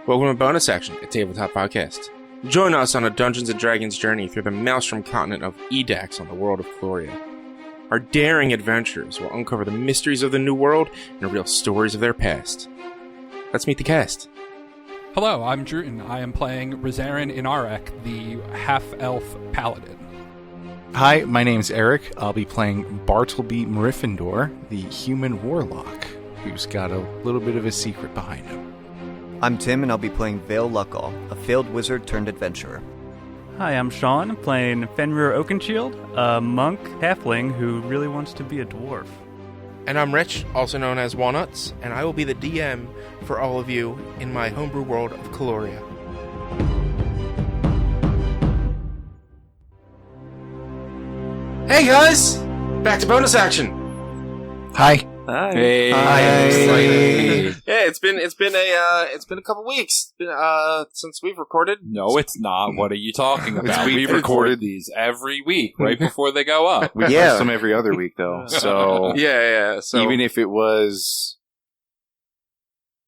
Welcome to Bonus Action, a tabletop podcast. Join us on a Dungeons & Dragons journey through the maelstrom continent of Edax on the world of Gloria. Our daring adventurers will uncover the mysteries of the New World and reveal stories of their past. Let's meet the cast. Hello, I'm Druten. I am playing Rosarin Inarek, the half-elf paladin. Hi, my name's Eric. I'll be playing Bartleby Meriffindor, the human warlock, who's got a little bit of a secret behind him. I'm Tim, and I'll be playing Vale Luckall, a failed wizard turned adventurer. Hi, I'm Sean, playing Fenrir Oakenshield, a monk halfling who really wants to be a dwarf. And I'm Rich, also known as Walnuts, and I will be the DM for all of you in my homebrew world of Caloria. Hey guys! Back to Bonus Action! Hi. Hi. Hey. Yeah, it's been a couple weeks since we've recorded. No, it's not. What are you talking about? We recorded these every week, right before they go up. We post them every other week, though. So Yeah. So even if it was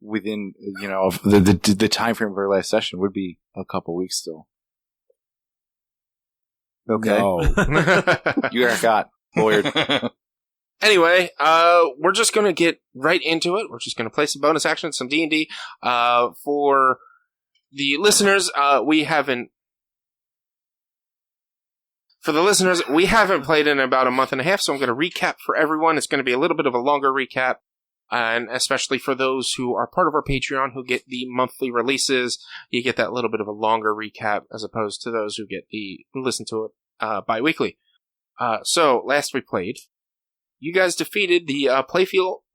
within, the time frame of our last session would be a couple weeks still. Okay. No. You got lawyered. Anyway, we're just going to get right into it. We're just going to play some bonus action, some D&D. For the listeners, we haven't played in about a month and a half, so I'm going to recap for everyone. It's going to be a little bit of a longer recap, and especially for those who are part of our Patreon who get the monthly releases, you get that little bit of a longer recap as opposed to those who listen to it bi-weekly. So, last we played, you guys defeated the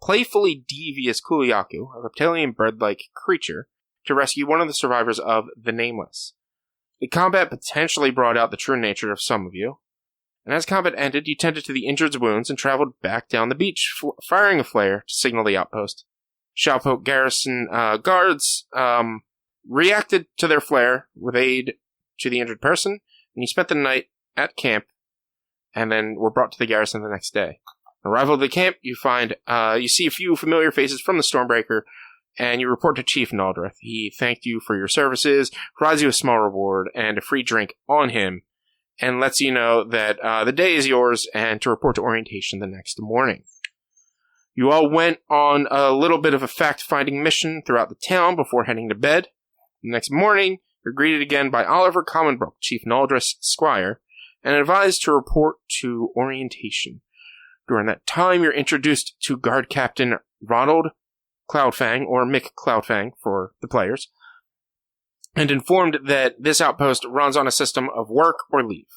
playfully devious Kuliaku, a reptilian bird-like creature, to rescue one of the survivors of the Nameless. The combat potentially brought out the true nature of some of you, and as combat ended, you tended to the injured's wounds and traveled back down the beach, firing a flare to signal the outpost. Shallpoke garrison guards reacted to their flare with aid to the injured person, and you spent the night at camp, and then were brought to the garrison the next day. Arrival at the camp, you see a few familiar faces from the Stormbreaker, and you report to Chief Naldrith. He thanked you for your services, provides you a small reward, and a free drink on him, and lets you know that the day is yours, and to report to orientation the next morning. You all went on a little bit of a fact-finding mission throughout the town before heading to bed. The next morning, you're greeted again by Oliver Commonbrook, Chief Naldrith's squire, and advised to report to orientation. During that time, you're introduced to Guard Captain Ronald Cloudfang, or Mick Cloudfang for the players, and informed that this outpost runs on a system of work or leave.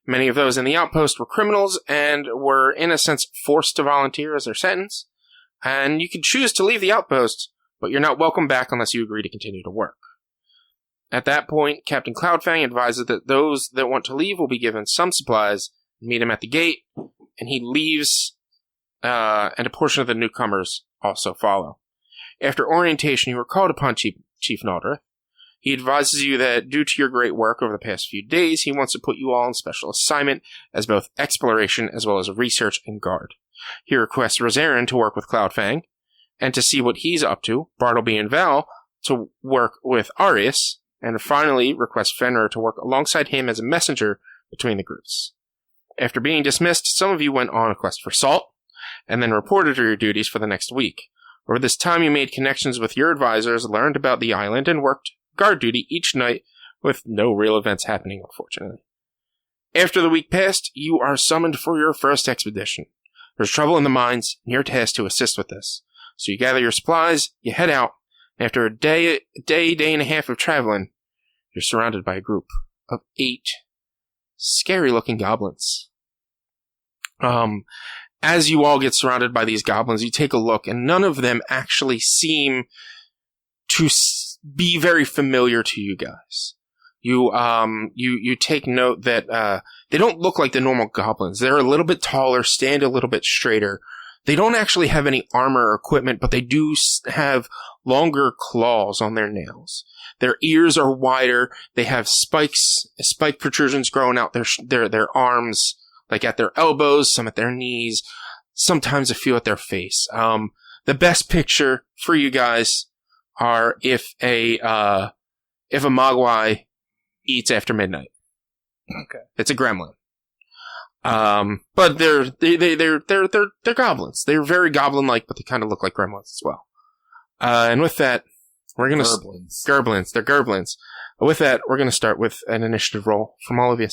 Many of those in the outpost were criminals and were, in a sense, forced to volunteer as their sentence, and you can choose to leave the outpost, but you're not welcome back unless you agree to continue to work. At that point, Captain Cloudfang advises that those that want to leave will be given some supplies, meet him at the gate, and he leaves, and a portion of the newcomers also follow. After orientation, you are called upon Chief Naldrith. He advises you that due to your great work over the past few days, he wants to put you all on special assignment as both exploration as well as research and guard. He requests Rosarin to work with Cloudfang, and to see what he's up to, Bartleby and Val to work with Arius, and finally requests Fenrir to work alongside him as a messenger between the groups. After being dismissed, some of you went on a quest for salt, and then reported your duties for the next week. Over this time, you made connections with your advisors, learned about the island, and worked guard duty each night with no real events happening, unfortunately. After the week passed, you are summoned for your first expedition. There's trouble in the mines, and you're tasked to assist with this. So you gather your supplies, you head out, and after a day and a half of traveling, you're surrounded by a group of 8 scary-looking goblins. As you all get surrounded by these goblins, you take a look, and none of them actually seem to be very familiar to you guys. You take note that they don't look like the normal goblins. They're a little bit taller, stand a little bit straighter. They don't actually have any armor or equipment, but they do have longer claws on their nails. Their ears are wider. They have spike protrusions growing out their arms, like at their elbows, some at their knees, sometimes a few at their face. The best picture for you guys are if a mogwai eats after midnight. Okay. It's a gremlin. But they're goblins. They're very goblin-like, but they kind of look like gremlins as well. And with that, we're gonna Gerblins. They're gerblins. With that, we're gonna start with an initiative roll from all of you.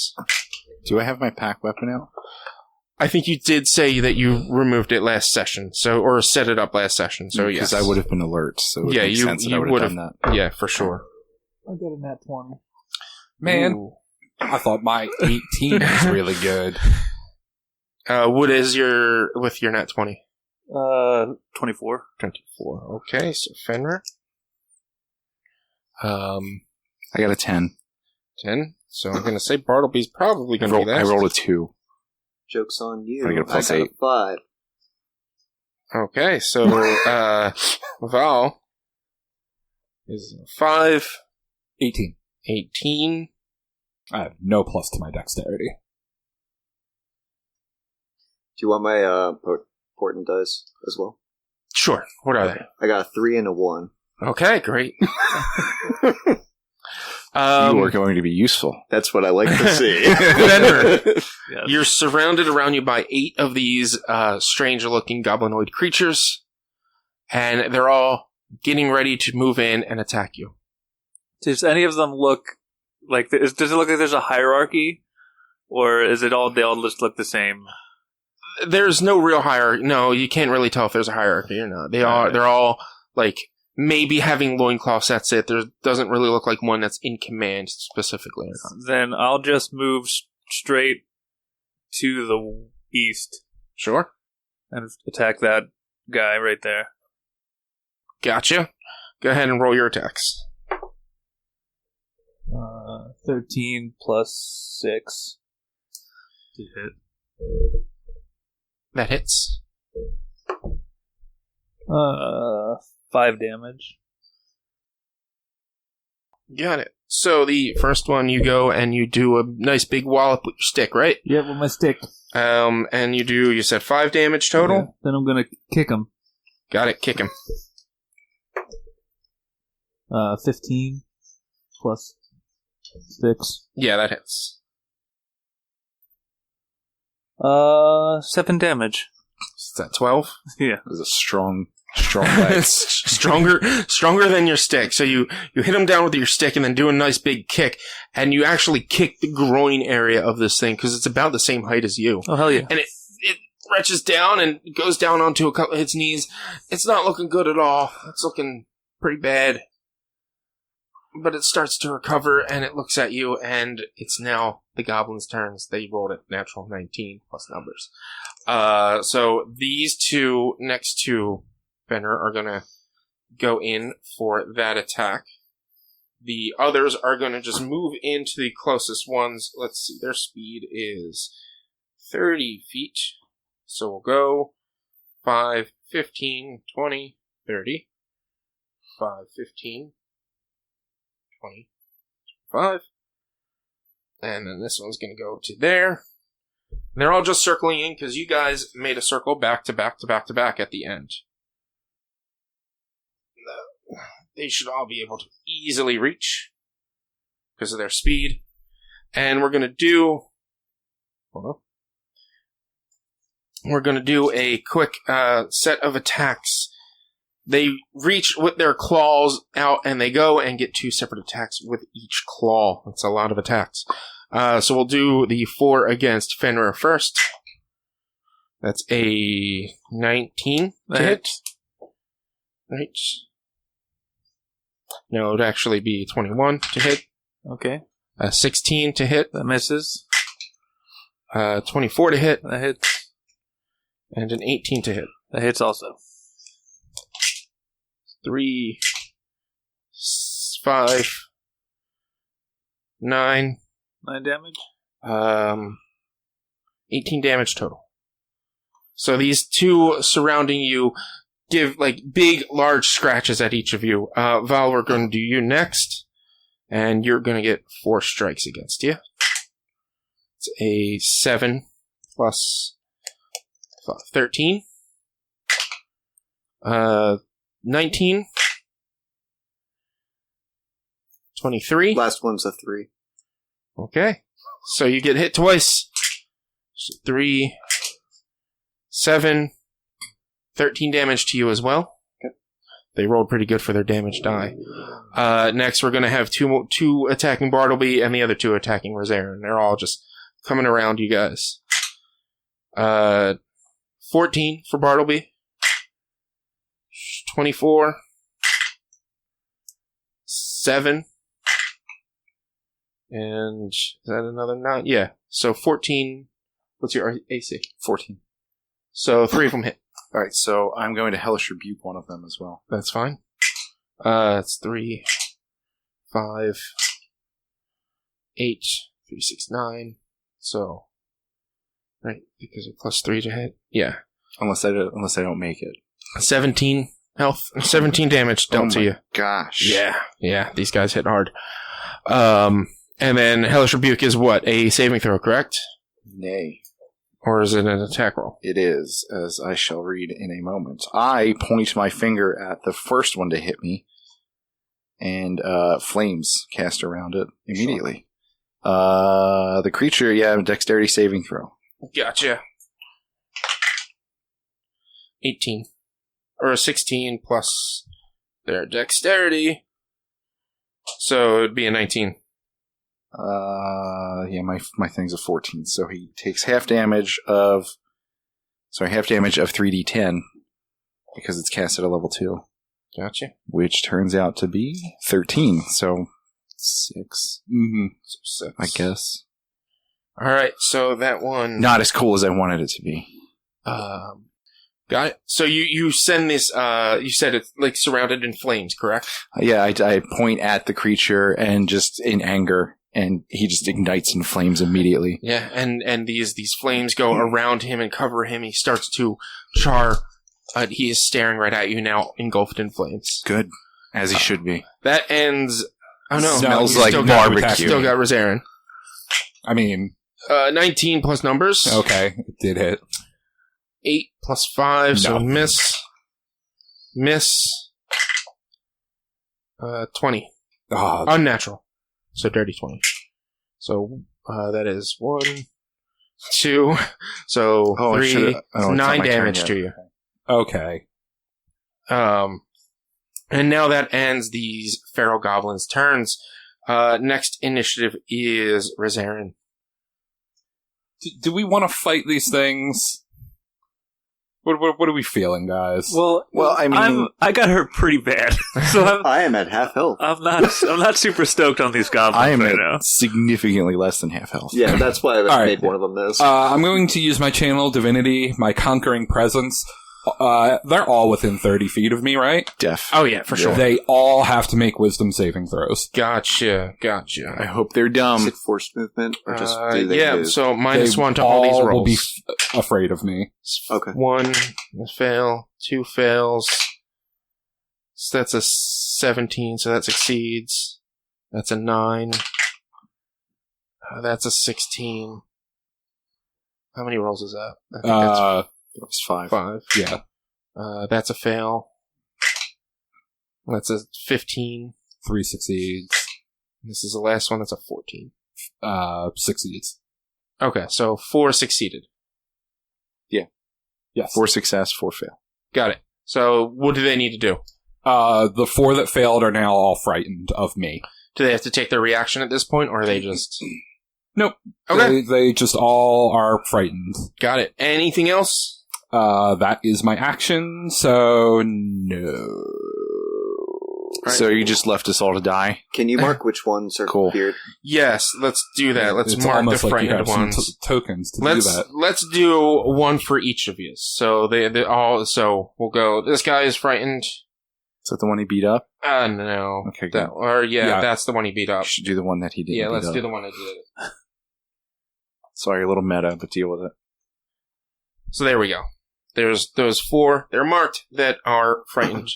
Do I have my pack weapon out? I think you did say that you removed it last session, or set it up last session. So yes, because I would have been alert. So it would make sense that I would have done that. Yeah, for sure. I got a nat 20. Man, Ooh. I thought my 18 was really good. What is with your nat 20? 24. 24. Okay, so Fenrir. I got a 10. 10. So I'm going to say Bartleby's probably going to be that. I rolled a 2. Joke's on you. I got a plus got 8. a 5. Okay, so Val is 5. 18. 18. I have no plus to my dexterity. Do you want my portent dice as well? Sure. What are they? I got a 3 and a 1. Okay, great. You are going to be useful. That's what I like to see. Fenrir, Yes. you're surrounded around you by 8 of these strange-looking goblinoid creatures, and they're all getting ready to move in and attack you. Does any of them look like... does it look like there's a hierarchy? Or is it all... they all just look the same? There's no real hierarchy. No, you can't really tell if there's a hierarchy or not. They're all, like, maybe having loincloths, that's it. There doesn't really look like one that's in command specifically. Then I'll just move straight to the east Sure. and attack that guy right there. Gotcha. Go ahead and roll your attacks. 13 plus 6 to hit. That hits. 5 damage. Got it. So the first one, you go and you do a nice big wallop with your stick, right? Yeah, with my stick. And you said 5 damage total? Yeah. Then I'm gonna kick him. Got it, kick him. 15 plus 6. Yeah, that hits. 7 damage. Is that 12? Yeah. It was a strong leg. stronger than your stick. So you hit him down with your stick and then do a nice big kick, and you actually kick the groin area of this thing because it's about the same height as you. Oh, hell yeah. And it reaches down and goes down onto a couple of its knees. It's not looking good at all. It's looking pretty bad. But it starts to recover, and it looks at you, and it's now the goblins' turns. They rolled a natural 19 plus numbers. So these two next to Fenrir are going to go in for that attack. The others are going to just move into the closest ones. Let's see, their speed is 30 feet. So we'll go 5, 15, 20, 30. 5, 15, 20, 25. And then this one's going to go to there. And they're all just circling in because you guys made a circle back to back to back to back at the end. They should all be able to easily reach because of their speed. And we're going to do... Hold on. We're going to do a quick set of attacks. They reach with their claws out, and they go and get 2 separate attacks with each claw. That's a lot of attacks. So we'll do the 4 against Fenrir first. That's a 19 to hit. Right. No, it would actually be 21 to hit. Okay. 16 to hit. That misses. 24 to hit. That hits. And an 18 to hit. That hits also. 3, 5, 9. 9 damage? 18 damage total. So these 2 surrounding you give, like, big, large scratches at each of you. Val, we're going to do you next. And you're going to get 4 strikes against you. It's a 7 plus 13. 19. 23. Last one's a 3. Okay. So you get hit twice. So 3, 7, 13 damage to you as well. Okay. They rolled pretty good for their damage die. Next, we're going to have two attacking Bartleby and the other 2 attacking Rosarin. They're all just coming around you guys. 14 for Bartleby. 24. 7. And is that another 9? Yeah. So 14. What's your AC? 14. So 3 of them hit. All right, so I'm going to Hellish Rebuke one of them as well. That's fine. It's 3, 5, 8, 3, 6, 9. So, right, because of plus 3 to hit. Yeah. Unless I don't make it. 17 health, 17 damage dealt to you. Gosh. Yeah, these guys hit hard. And then Hellish Rebuke is what? A saving throw, correct? Nay. Or is it an attack roll? It is, as I shall read in a moment. I point my finger at the first one to hit me, and flames cast around it immediately. The creature, dexterity saving throw. Gotcha. 18. Or a 16 plus their dexterity. So it would be a 19. My thing's a 14, so he takes half damage of 3d10 because it's cast at a level 2. Gotcha. Which turns out to be 13, so 6. Mm-hmm. So 6. I guess. Alright, so that one... Not as cool as I wanted it to be. Got it. So you send this, you said it's like surrounded in flames, correct? Yeah, I point at the creature and just in anger, and he just ignites in flames immediately. Yeah, and these flames go around him and cover him. He starts to char. He is staring right at you now, engulfed in flames. Good. As he should be. That ends... Oh no. Smells no, like barbecue. Still got Rosarin. I mean... 19 plus numbers. Okay, it did hit. 8 plus 5, so miss. 20. Unnatural. So dirty 20. So that is 1, 2, so 3, 9 damage to you. Okay. And now that ends these feral goblins' turns. Next initiative is Rosarin. Do we want to fight these things? What are we feeling, guys? Well, I mean, I got hurt pretty bad, so I am at half health. I'm not super stoked on these goblins I am right at now. significantly less than half health. Yeah, that's why I right. made one of them this. I'm going to use my channel divinity, my conquering presence. They're all within 30 feet of me, right? Def. Oh yeah, for sure. They all have to make wisdom saving throws. Gotcha. I hope they're Is dumb. it force movement or just do they move? so minus They 1 to all these rolls. will be afraid of me. Okay. 1 fail, 2 fails. So that's a 17, so that succeeds. That's a 9. That's a 16. How many rolls is that? I think that's It was 5. 5. Yeah. That's a fail. That's a 15. 3 succeeds. This is the last one. That's a 14. Succeeds. Okay, so 4 succeeded. Yes. 4 success, 4 fail. Got it. So what do they need to do? The 4 that failed are now all frightened of me. Do they have to take their reaction at this point, or are they just... Nope. Okay. They just all are frightened. Got it. Anything else? That is my action, so no. Right. So you just left us all to die? Can you mark which ones are Cool. feared? Yes, let's do that. Let's It's mark the almost like you frightened have some ones. tokens to do Let's that. let's do one for each of you. So they all. So we'll go. This guy is frightened. Is that the one he beat up? No. Okay, good. Yeah, that's the one he beat up. You should do the one that he didn't Yeah, beat let's up. do the one that did it. Sorry, a little meta, but deal with it. So there we go. There's those 4. They're marked that are frightened.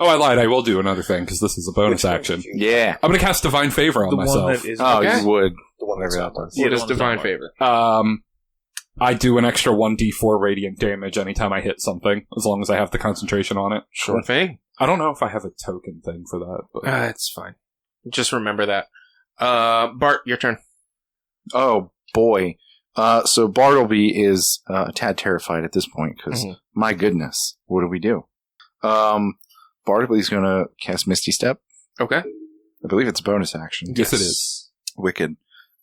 Oh, I lied. I will do another thing, because this is a bonus Which one action. did you- Yeah. I'm going to cast Divine Favor on The myself. one that is Oh, Okay. you would. The one that's Whatever that not does. Yeah, What the is one that's divine not favor? I do an extra 1d4 radiant damage anytime I hit something, as long as I have the concentration on it. Sure thing. I don't know if I have a token thing for that, but It's fine. Just remember that. Bart, your turn. Oh, boy. So Bartleby is a tad terrified at this point because, my goodness, what do we do? Bartleby's going to cast Misty Step. Okay. I believe it's a bonus action. Yes, it is. Wicked.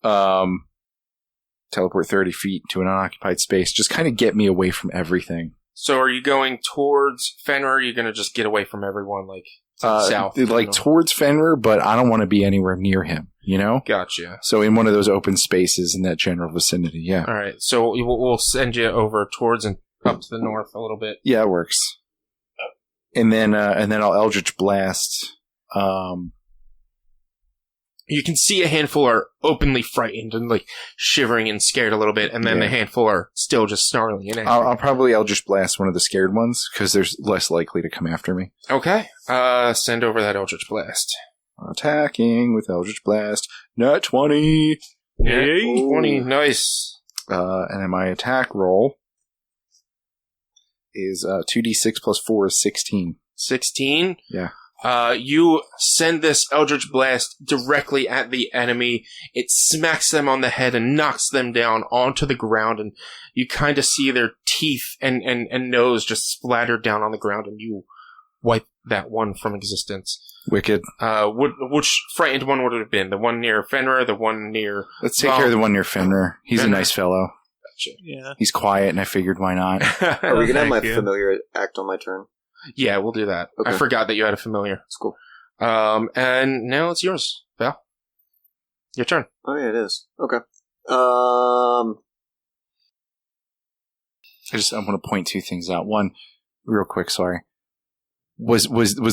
Teleport 30 feet to an unoccupied space. Just kind of get me away from everything. So are you going towards Fenrir, or are you going to just get away from everyone, like, south? Like, towards Fenrir, but I don't want to be anywhere near him, you know? Gotcha. So in one of those open spaces in that general vicinity, yeah. All right, so we'll send you over towards and up to the north a little bit. Yeah, it works. And then I'll Eldritch Blast. You can see a handful are openly frightened and like shivering and scared a little bit, and then the handful are still just snarling and angry. I'll probably Eldritch Blast one of the scared ones because they're less likely to come after me. Okay. Send over that Eldritch Blast. Attacking with Eldritch Blast. Nat 20. Yeah, 20. Nice. And then my attack roll is 2d6 plus 4 is 16. 16? Yeah. You send this Eldritch Blast directly at the enemy. It smacks them on the head and knocks them down onto the ground, and you kind of see their teeth and nose just splattered down on the ground, and you wipe that one from existence. Wicked. Which frightened one would it have been? The one near Fenrir, the one near... Let's take care of the one near Fenrir. He's a nice fellow. Gotcha. Yeah. He's quiet, and I figured why not. Are we going to have my Thank you. familiar act on my turn? Yeah, we'll do that. Okay. I forgot that you had a familiar. It's cool. And now it's yours, Val. Your turn. Oh, yeah, it is. Okay. I want to point two things out. One, real quick, sorry. Was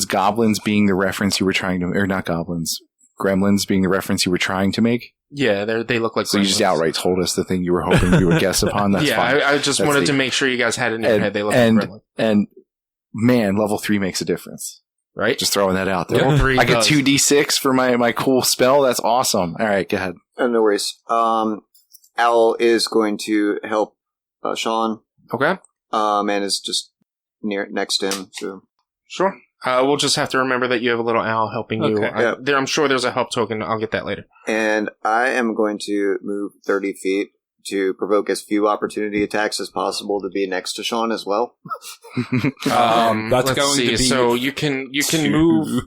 goblins being the reference you were trying to... Or not goblins. Gremlins being the reference you were trying to make? Yeah, they look like So you just outright told us the thing you were hoping we would guess upon. That's fine. I just That's wanted to make sure you guys had it in your head. They look like gremlins. And man, level 3 makes a difference. Right? Just throwing that out there. Level 3 I get does. 2d6 for my cool spell. That's awesome. All right, go ahead. No worries. Owl is going to help Sean, Okay. and is just next to him. So Sure. We'll just have to remember that you have a little owl helping you. Okay. I'm sure there's a help token. I'll get that later. And I am going to move 30 feet to provoke as few opportunity attacks as possible to be next to Sean as well. That's let's going see. to be... So you can move.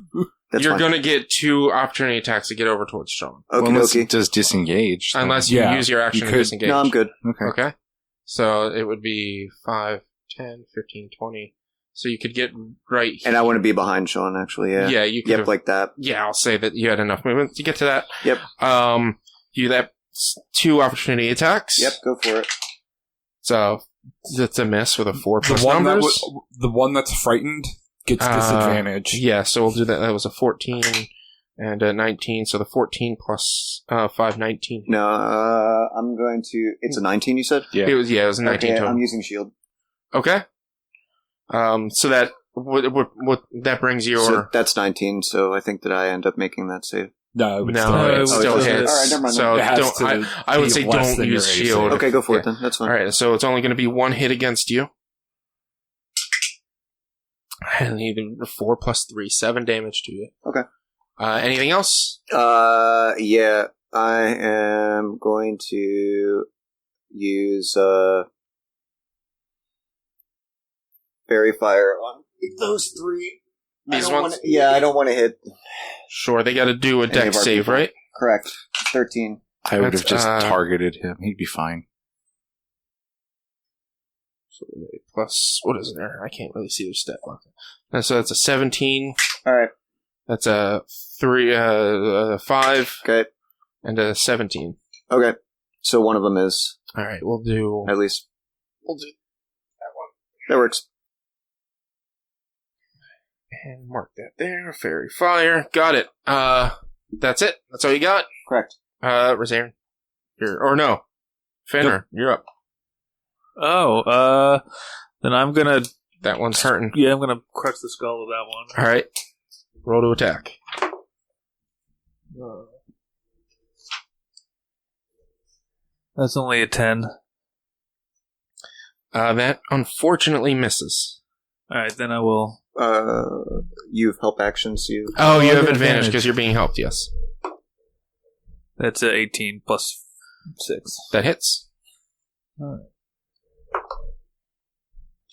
That's You're fine. going to get 2 opportunity attacks to get over towards Sean. Okie Unless dokie. it does disengage. Unless you Yeah, use your action you to could- disengage. No, I'm good. Okay. Okay. So it would be 5, 10, 15, 20. So you could get right here. And I want to be behind Sean, actually. Yeah. Yeah, you could Yep, have, like that. yeah, I'll say that you had enough movement to get to that. Yep. You have 2 opportunity attacks. Yep, go for it. So that's a miss with a 4 plus The one, numbers. the one that's frightened gets disadvantage. Yeah, so we'll do that. That was a 14 and a 19. So the 14 plus 5, 19. No, I'm going to... It's a 19, you said? It was a 19 Okay, total. I'm using shield. Okay. So that what that brings your So that's 19, so I think that I end up making that save. No, it's no, still- it it still doesn't. hits. All right, never mind. So It has don't. to I would be say less don't than your use AC. shield. Okay, go for Yeah. it then. That's fine. All right, so it's only going to be 1 hit against you. I need 4 plus 3, 7 damage to you. Okay. Anything else? Yeah, I am going to use Fairy Fire on those 3. These ones? I don't want to hit. Sure, they got to do a Any deck of our save, people. right? Correct. 13. I would have That's, just targeted him. He'd be fine. So plus, what is there? I can't really see their stat block. So that's a 17. All right. That's a 5 Okay. and a 17. Okay. So one of them is, All right, we'll do at least. that one. That works. And mark that there. Fairy Fire. Got it. That's it. That's all you got. Correct. Rosarin. Or no. Fenrir, you're up. Oh, then I'm gonna... That one's hurting. Yeah, I'm gonna crush the skull of that one. All right. Roll to attack. That's only a 10. That unfortunately misses. Alright, then I will... You have help actions. Oh, you I have get advantage because you're being helped, yes. That's a 18 plus 6. That hits.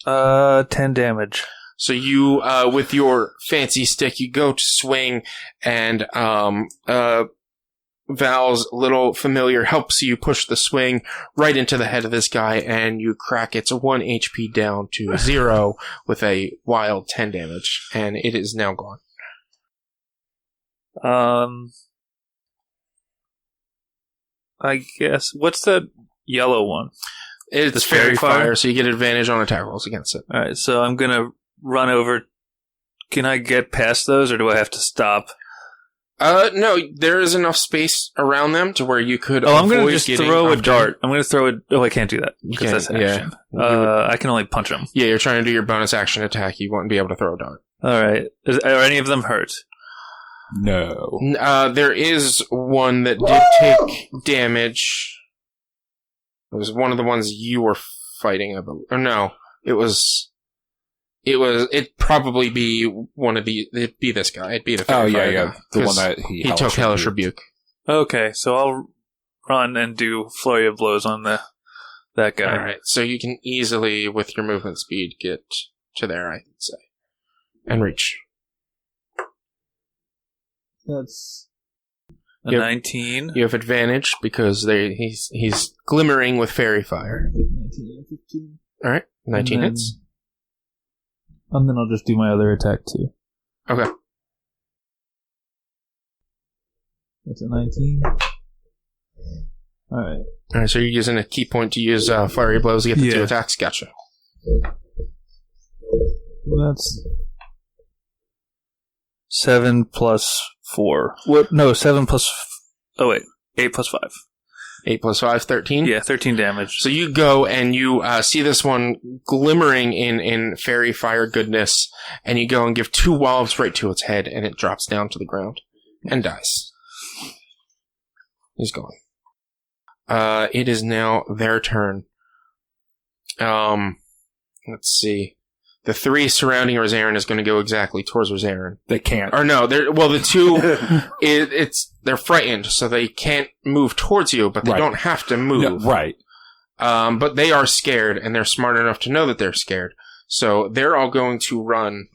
10 damage. So you, with your fancy stick, you go to swing, and Val's little familiar helps you push the swing right into the head of this guy, and you crack its 1 HP down to 0 with a wild 10 damage, and it is now gone. I guess. What's the yellow one? It's fairy fire, so you get advantage on attack rolls against it. Alright, so I'm gonna run over. Can I get past those, or do I have to stop? No, there is enough space around them to where you could. I'm gonna just throw a dart. I'm gonna throw it. Oh, I can't do that because that's an action. I can only punch them. Yeah, you're trying to do your bonus action attack. You won't be able to throw a dart. Alright. Are any of them hurt? No. There is one that did take damage. It was one of the ones you were fighting, or no, it'd probably be one of the, it'd be this guy. It'd be the fairy fire guy, the one that he took Hellish Rebuke. Okay, so I'll run and do Flurry of Blows on that guy. Alright, so you can easily, with your movement speed, get to there, I would say. And reach. That's a 19. You have advantage because he's glimmering with fairy fire. 19 and 15. Alright, 19 hits. And then I'll just do my other attack too. Okay. That's a 19. Alright. Alright, so you're using a key point to use flurry of blows to get the 2 attacks? Gotcha. That's 7 plus 4. What? No, 7 plus... Oh, wait. 8 plus 5. 8 plus 5, 13? Yeah, 13 damage. So you go and you see this one glimmering in fairy fire goodness, and you go and give 2 wallops right to its head, and it drops down to the ground and dies. He's gone. It is now their turn. Let's see. The 3 surrounding Rosarin is going to go exactly towards Rosarin. They can't. Or no, the 2, they're frightened, so they can't move towards you, but they don't have to move. No, right. But they are scared, and they're smart enough to know that they're scared. So they're all going to run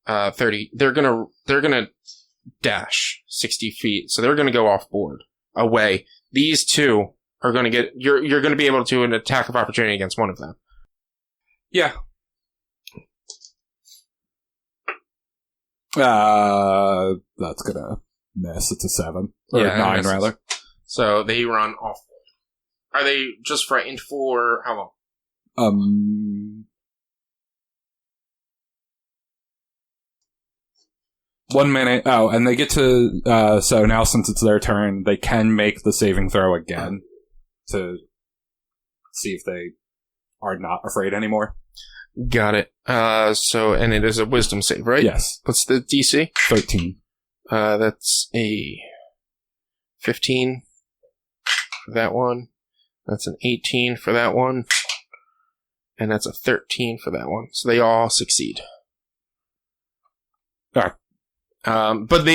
30. They're gonna dash 60 feet. So they're gonna go off board away. These 2 are gonna get. You're gonna be able to do an attack of opportunity against one of them. Yeah. That's gonna miss. It's a 7. Or 9, rather. So they run off. Are they just frightened for how long? 1 minute. Oh, and they get to, so now since it's their turn, they can make the saving throw again to see if they are not afraid anymore. Got it. And it is a wisdom save, right? Yes. What's the DC? 13. That's a 15 for that one. That's an 18 for that one. And that's a 13 for that one. So they all succeed. Alright. But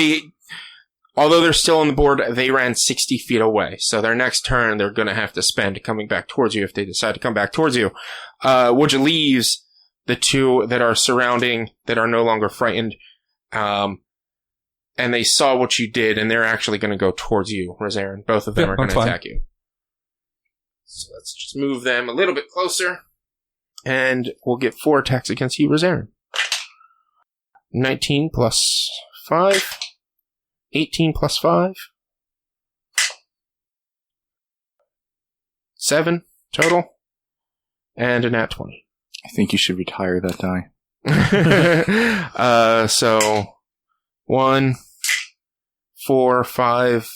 although they're still on the board, they ran 60 feet away. So their next turn, they're going to have to spend coming back towards you if they decide to come back towards you. Which leaves the 2 that are surrounding, that are no longer frightened. And they saw what you did, and they're actually going to go towards you, Rosarin. Both of them are going to attack you. So let's just move them a little bit closer. And we'll get 4 attacks against you, Rosarin. 19 plus 5. 18 plus 5. 7 total. And a nat 20. I think you should retire that die. So 1, 4, 5,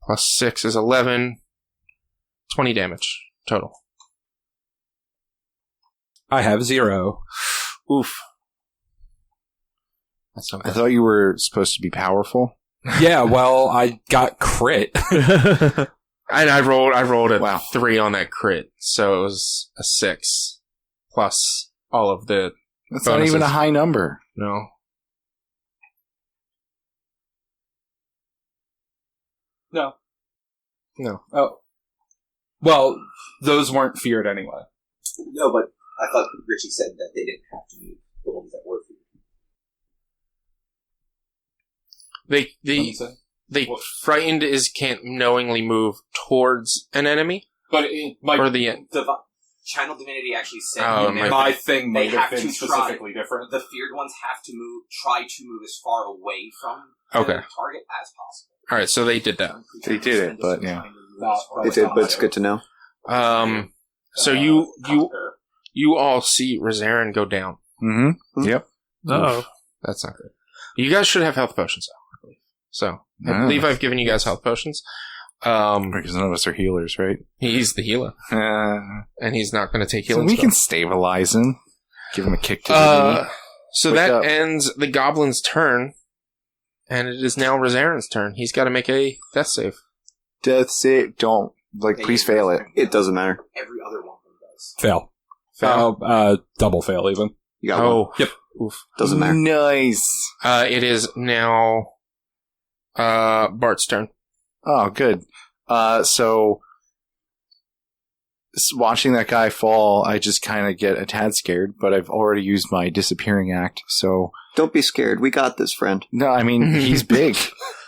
plus 6 is 11, 20 damage total. I have 0. Oof. That's not I bad. thought you were supposed to be powerful. Yeah, well, I got crit. I rolled a 3 on that crit, so it was a 6 plus all of the That's bonuses. not even a high number. No. No. No. Oh. Well, those weren't feared anyway. No, but I thought Richie said that they didn't have to move the ones that were feared. They frightened can't knowingly move towards an enemy, But Channel Divinity actually said my thing they might have have been to specifically different. the feared ones have to try to move as far away from Okay. the target as possible. all right. So they did that. They did it, but yeah. It did, but it's good to know. So you all see Rosarin go down. Mm-hmm. Yep. Oh. That's not good. You guys should have health potions, though, I believe. So I believe I've given you guys health potions. Because none of us are healers, right? He's the healer, and he's not going to take So healing. we can spells. stabilize him. Give him a kick to the knee. So Wake that up. ends the goblin's turn, and it is now Rosarin's turn. He's got to make a death save. Death save. Don't. Please fail it. It doesn't matter. Every other one of them does. Fail. Double fail even. You got one. Oh, Yep. Oof. Doesn't matter. Nice. It is now Bart's turn. Oh, good. So watching that guy fall, I just kind of get a tad scared, but I've already used my disappearing act, so... Don't be scared. We got this, friend. No, I mean, he's big.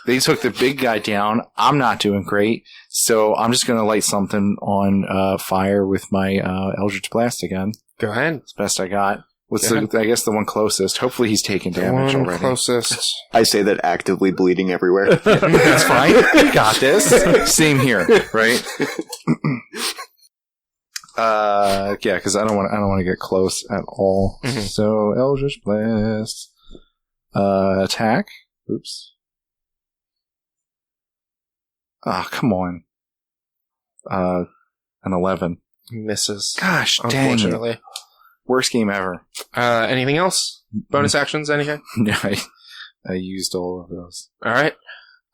They took the big guy down. I'm not doing great, so I'm just going to light something on fire with my Eldritch Blast again. Go ahead. It's the best I got. What's Go I guess the one closest. Hopefully he's taking damage One already. closest. I say that actively bleeding everywhere. That's fine. We got this. Same here, right? Yeah, because I don't want to get close at all. Mhm. So Eldritch Blast, attack. Oops. Ah, come on. An 11. Misses. Gosh, dang it. Unfortunately. Worst game ever. Anything else? Bonus actions? Anything? Yeah, I used all of those. All right.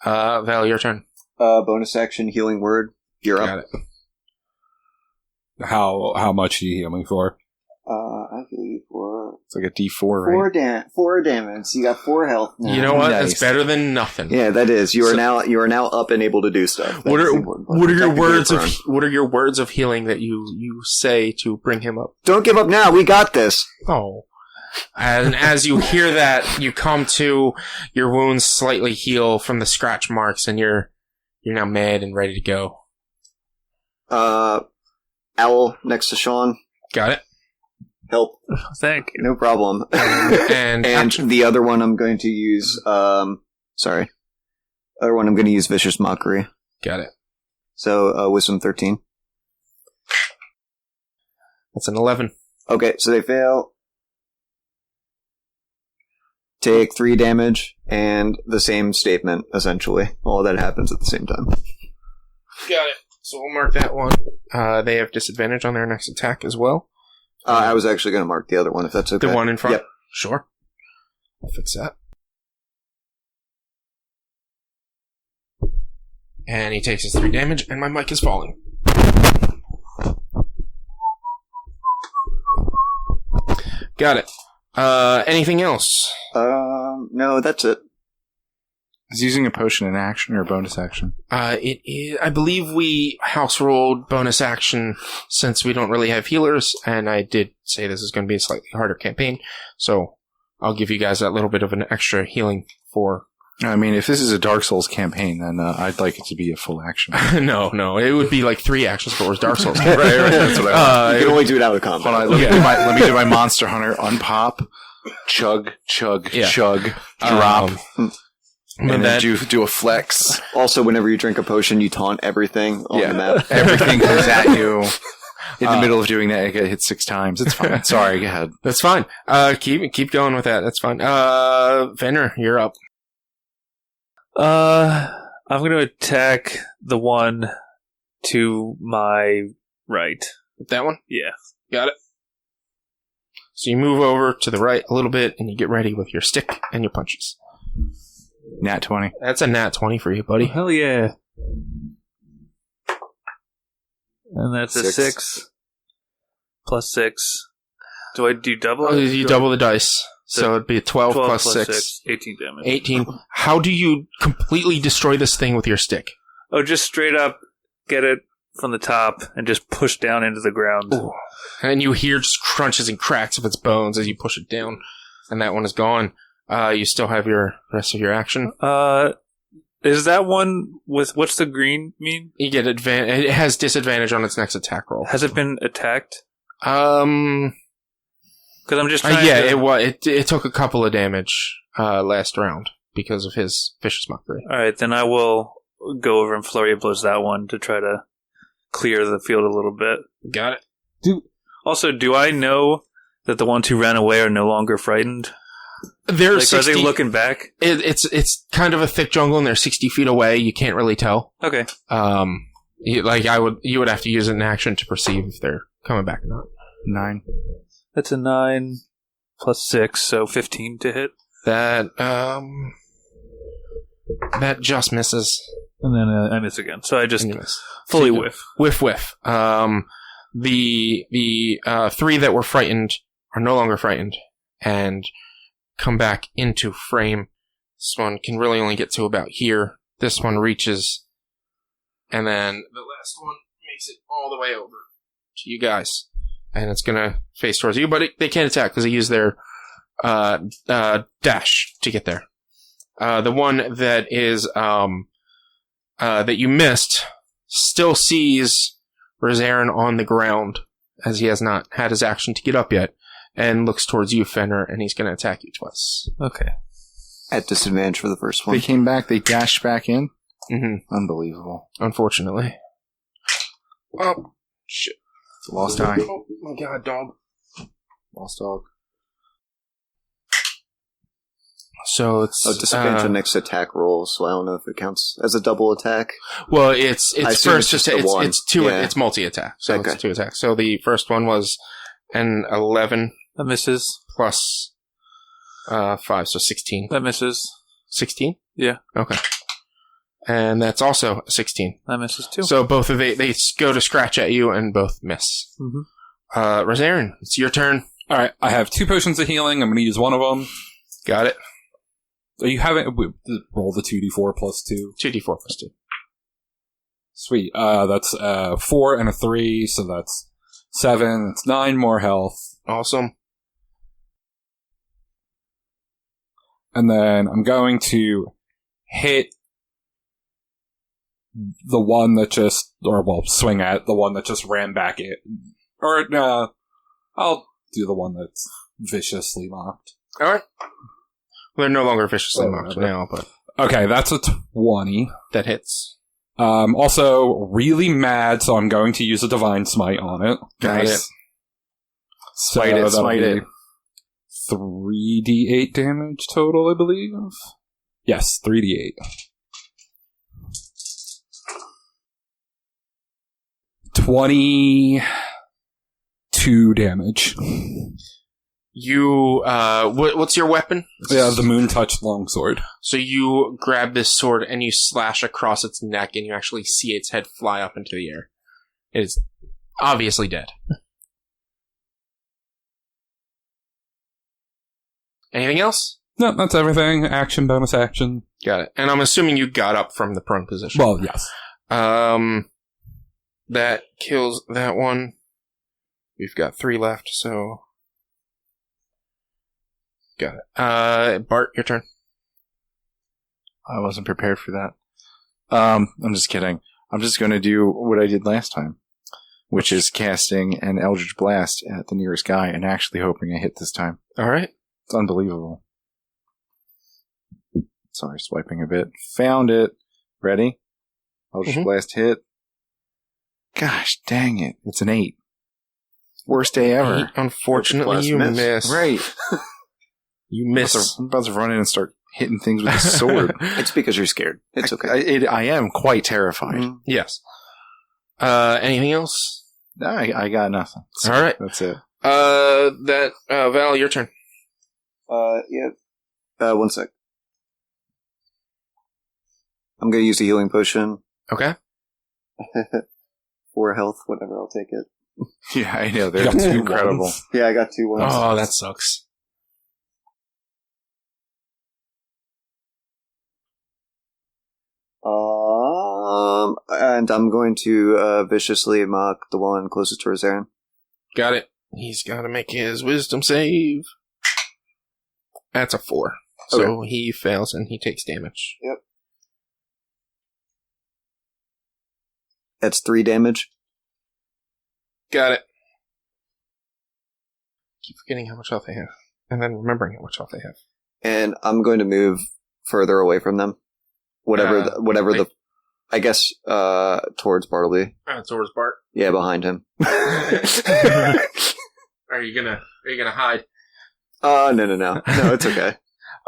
Val, your turn. Bonus action, healing word. You're Got up. it. How much are you healing for? I heal you for It's like a D4, right? 4 damage. You got 4 health now. You know what? Nice. That's better than nothing. Yeah, that is. You are now up and able to do stuff. What That's are the important part. what are your Protect the words of prone. what are your words of healing that you say to bring him up? Don't give up now. We got this. Oh. And as you hear that, you come to, your wounds slightly heal from the scratch marks, and you're now mad and ready to go. Owl next to Sean. Got it? Help. Thank you. No problem. And the other one I'm going to use, other one I'm going to use Vicious Mockery. got it. So, Wisdom 13. That's an 11. Okay, so they fail. Take 3 damage, and the same statement, essentially. All that happens at the same time. Got it. So we'll mark that one. They have disadvantage on their next attack as well. I was actually going to mark the other one, if that's okay. The one in front? Yep. Sure. I'll fix that. And he takes his 3 damage, and my mic is falling. Got it. Anything else? No, that's it. Is using a potion in action or a bonus action? It is, I believe we house rolled bonus action since we don't really have healers, and I did say this is going to be a slightly harder campaign, so I'll give you guys that little bit of an extra healing for... I mean, if this is a Dark Souls campaign, then I'd like it to be a full action. No, it would be like 3 actions if it was Dark Souls. right, that's what I You can only do it out of combat. Hold on, let me do my Monster Hunter unpop, chug, Yeah. chug, drop, But and that- then do a flex. Also, whenever you drink a potion, you taunt everything on the map. Everything comes at you. In the middle of doing that, I get hit 6 times. It's fine. Sorry, go ahead. That's fine. Keep going with that. That's fine. Venner, you're up. I'm going to attack the one to my right. That one? Yeah. Got it. So you move over to the right a little bit, and you get ready with your stick and your punches. Nat 20. That's a nat 20 for you, buddy. Hell yeah. And that's a 6. 6 plus 6. Do I do double? Oh, you double the dice. So it'd be a 12 plus 6. 18 damage. 18. How do you completely destroy this thing with your stick? Oh, just straight up get it from the top and just push down into the ground. Ooh. And you hear just crunches and cracks of its bones as you push it down, and that one is gone. You still have your rest of your action. Is that one with what's the green mean? You get advantage. It has disadvantage on its next attack roll. Has it been attacked? Because I'm just trying it took a couple of damage last round because of his vicious mockery. All right, then I will go over and flurry of blows that one to try to clear the field a little bit. Got it. Do I know that the ones who ran away are no longer frightened? They're 60, are they looking back? It's kind of a thick jungle, and they're 60 feet away. You can't really tell. Okay. You would have to use an action to perceive if they're coming back or not. 9. That's a 9 plus 6, so 15 to hit. That just misses. And then I miss again. So I just miss. fully So whiff. Whiff. The 3 that were frightened are no longer frightened and come back into frame. This one can really only get to about here. This one reaches, and then the last one makes it all the way over to you guys, and it's gonna face towards you, but they can't attack because they use their dash to get there. The one that is that you missed still sees Rosarin on the ground, as he has not had his action to get up yet, and looks towards you, Fenrir, and he's going to attack you twice. Okay. At disadvantage for the first one. They came back, they dashed back in? Mm-hmm. Unbelievable. Unfortunately. Oh, shit. Lost eye. Oh my god, dog. Lost dog. So it's disadvantage on next attack roll, so I don't know if it counts as a double attack. Well, it's first just it's two. Yeah. It's multi-attack, so Okay. it's 2 attacks. So the first one was an 11 That misses. plus 5, so 16. That misses. 16? Yeah. Okay. And that's also a 16. That misses too. So both of they go to scratch at you and both miss. Mm-hmm. Rosarin, it's your turn. All right, I have 2 potions of healing. I'm going to use one of them. Got it. So you haven't roll the 2d4 plus 2. 2d4 plus 2. Sweet. That's 4 and a 3, so that's 7. It's 9 more health. Awesome. And then I'm going to hit the one that swing at the one that just ran back in. Or, no, I'll do the one that's viciously mocked. Alright. Well, they're no longer viciously mocked whatever. now, but Okay, that's a 20. that hits. Also, really mad, so I'm going to use a Divine Smite on it. Got Nice. it. Smite it, that'll smite be it. 3d8 damage total, I believe. Yes, 3d8. 22 damage. You, what's your weapon? Yeah, the Moon Touch Longsword. So you grab this sword and you slash across its neck and you actually see its head fly up into the air. It is obviously dead. Anything else? No, that's everything. Action, bonus action. Got it. And I'm assuming you got up from the prone position. Well, yes. That kills that one. We've got 3 left, so... Got it. Bart, your turn. I wasn't prepared for that. I'm just kidding. I'm just going to do what I did last time, which is casting an Eldritch Blast at the nearest guy and actually hoping I hit this time. Alright. It's unbelievable. Sorry, swiping a bit. Found it. Ready? Eldritch Blast hit. Gosh, dang it. It's an 8. Worst day ever. Unfortunately, you miss. Right. You miss. I'm about to run in and start hitting things with a sword. It's because you're scared. It's okay. I am quite terrified. Mhm. Yes. Anything else? No, I got nothing. So All right. That's it. Val, your turn. Yeah. 1 sec. I'm going to use a healing potion. Okay. 4 health, whatever, I'll take it. Yeah, I know. They're You got 2 incredible. ones. Yeah, I got 2 ones. Oh, that sucks. And I'm going to viciously mock the one closest to Rosarin. Got it. He's got to make his wisdom save. That's a 4. So he fails and he takes damage. Yep. That's 3 damage. Got it. Keep forgetting how much health they have. And then remembering how much health they have. And I'm going to move further away from them. I guess, towards Bartleby. Towards Bart. Yeah, behind him. Are you gonna hide? No. No, it's okay.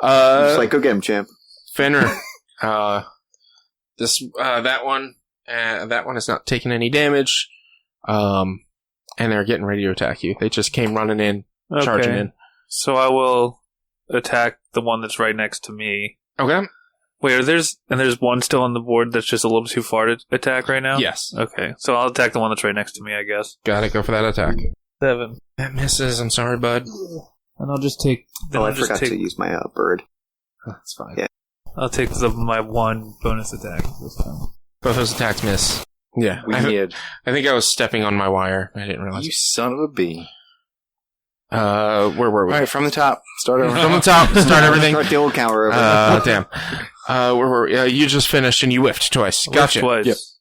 Just like, go get him, champ. Fenrir. That one is not taking any damage. And they're getting ready to attack you. They just came running in, charging in. So I will attack the one that's right next to me. Okay. Wait, there's one still on the board that's just a little too far to attack right now? Yes. Okay, so I'll attack the one that's right next to me, I guess. Got it. Go for that attack. 7. That misses. I'm sorry, bud. And I'll just take... I forgot to use my bird. That's fine. Yeah. I'll take my one bonus attack this time. Both those attacks miss. Yeah. We did. I think I was stepping on my wire. I didn't realize. You son of a bee. Where were we? All right, from the top. Start over. From the top. Start everything. Start the old counter over. Damn. Where were we? You just finished and you whiffed twice. Gotcha. Twice.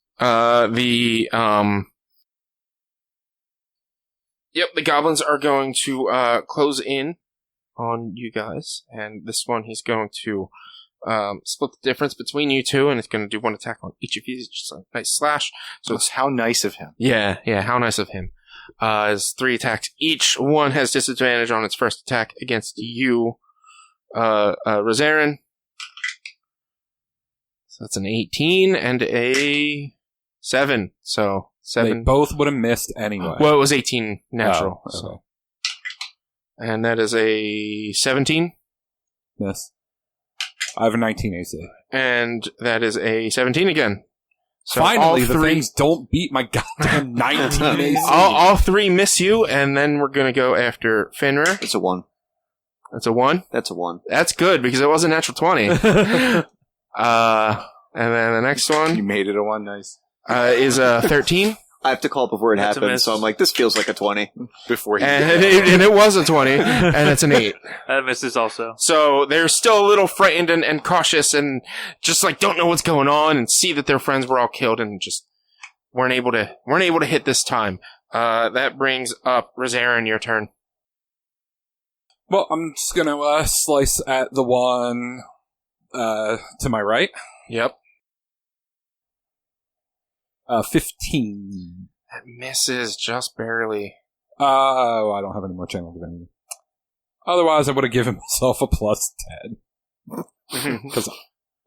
Yep. The goblins are going to close in on you guys, and this one he's going to split the difference between you two, and it's going to do one attack on each of you. It's just a nice slash. So it's how nice of him. Yeah, how nice of him. It's 3 attacks. Each one has disadvantage on its first attack against you, Rosarin. So that's an 18 and a 7. So 7. They both would have missed anyway. Well, it was 18 natural. Oh, okay. So. And that is a 17. Miss. I have a 19 AC. And that is a 17 again. So finally, the things don't beat my goddamn 19 AC. All 3 miss you, and then we're going to go after Fenrir. It's a 1. That's a 1? That's a 1. That's good, because it was a natural 20. And then the next one... You made it a 1, nice. Is a 13. I have to call it before it happens, so I'm like, this feels like a 20. Before he and it was a 20, and it's an 8. That misses also. So they're still a little frightened and cautious and just like don't know what's going on and see that their friends were all killed and just weren't able to hit this time. That brings up Rosarin, your turn. Well, I'm just going to slice at the one to my right. Yep. 15. That misses just barely. Oh, I don't have any more channel divinity. Otherwise, I would have given myself a plus 10. Because that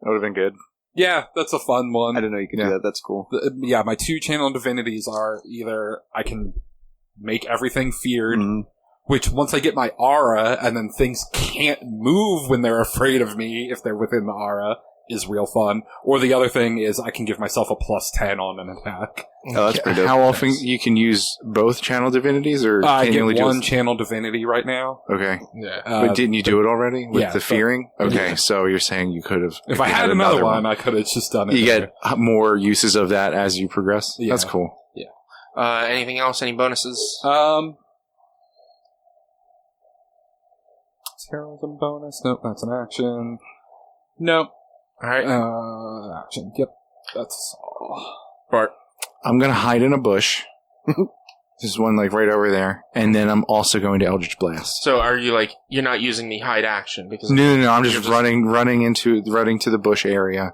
would have been good. Yeah, that's a fun one. I didn't know you could do that. That's cool. My 2 channel divinities are either I can make everything feared, which once I get my aura, and then things can't move when they're afraid of me if they're within the aura, is real fun. Or the other thing is I can give myself a plus 10 on an attack. Oh, that's pretty dope. How often you can use both channel divinities, or I can get you only one channel divinity right now. Okay. Yeah. But didn't you do it already with the fearing? Okay, yeah. So you're saying you could have. If I had another one, I could have just done it. You get more uses of that as you progress. Yeah. That's cool. Yeah. Anything else? Any bonuses? Terrorism bonus? Nope, that's an action. Nope. Alright. Action. Yep. That's all. Bart. I'm going to hide in a bush. There's one like right over there. And then I'm also going to Eldritch Blast. So are you like, you're not using the hide action? Because No. I'm just running to the bush area.